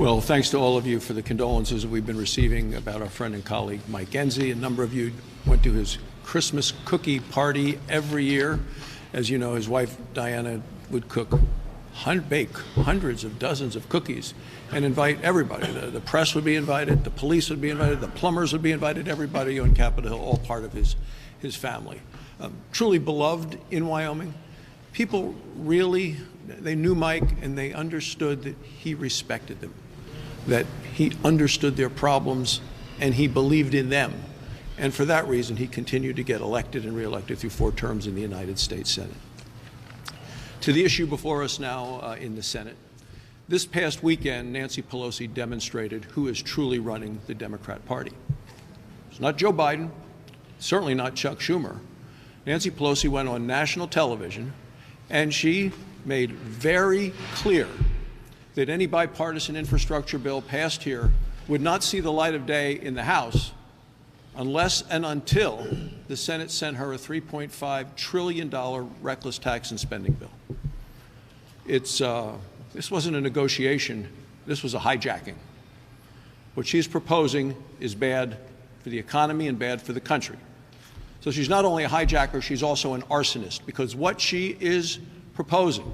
Well, thanks to all of you for the condolences that we've been receiving about our friend and colleague Mike Enzi. A number of you went to his Christmas cookie party every year. As you know, his wife Diana would bake hundreds of dozens of cookies and invite everybody. The press would be invited, the police would be invited, the plumbers would be invited, everybody on Capitol Hill, all part of his family. Truly beloved in Wyoming. People really, they knew Mike and they understood that he respected them, that he understood their problems and he believed in them. And for that reason, he continued to get elected and reelected through 4 terms in the United States Senate. To the issue before us now in the Senate. This past weekend, Nancy Pelosi demonstrated who is truly running the Democrat Party. It's not Joe Biden, certainly not Chuck Schumer. Nancy Pelosi went on national television and she made very clear that any bipartisan infrastructure bill passed here would not see the light of day in the House unless and until the Senate sent her a $3.5 trillion reckless tax and spending bill. This wasn't a negotiation, this was a hijacking. What she's proposing is bad for the economy and bad for the country. So she's not only a hijacker, she's also an arsonist, because what she is proposing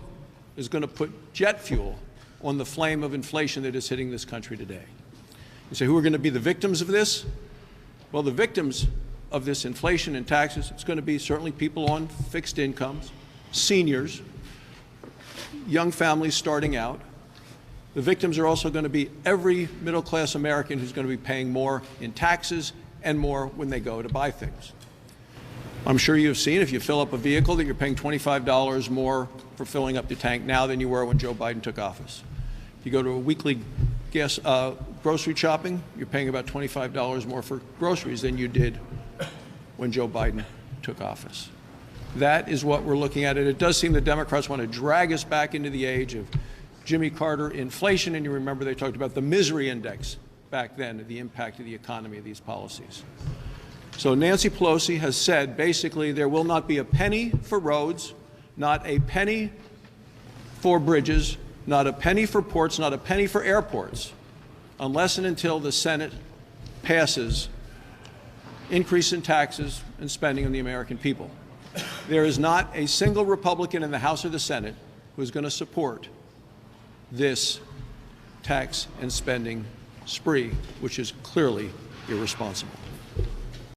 is going to put jet fuel on the flame of inflation that is hitting this country today. You say, who are going to be the victims of this? Well, the victims of this inflation and taxes, it's going to be certainly people on fixed incomes, seniors, young families starting out. The victims are also going to be every middle-class American who's going to be paying more in taxes and more when they go to buy things. I'm sure you've seen, if you fill up a vehicle, that you're paying $25 more for filling up the tank now than you were when Joe Biden took office. If you go to a weekly grocery shopping, you're paying about $25 more for groceries than you did when Joe Biden took office. That is what we're looking at. And it does seem the Democrats want to drag us back into the age of Jimmy Carter inflation. And you remember they talked about the misery index back then, the impact of the economy of these policies. So Nancy Pelosi has said basically there will not be a penny for roads, not a penny for bridges, not a penny for ports, not a penny for airports, unless and until the Senate passes increase in taxes and spending on the American people. There is not a single Republican in the House or the Senate who is going to support this tax and spending spree, which is clearly irresponsible.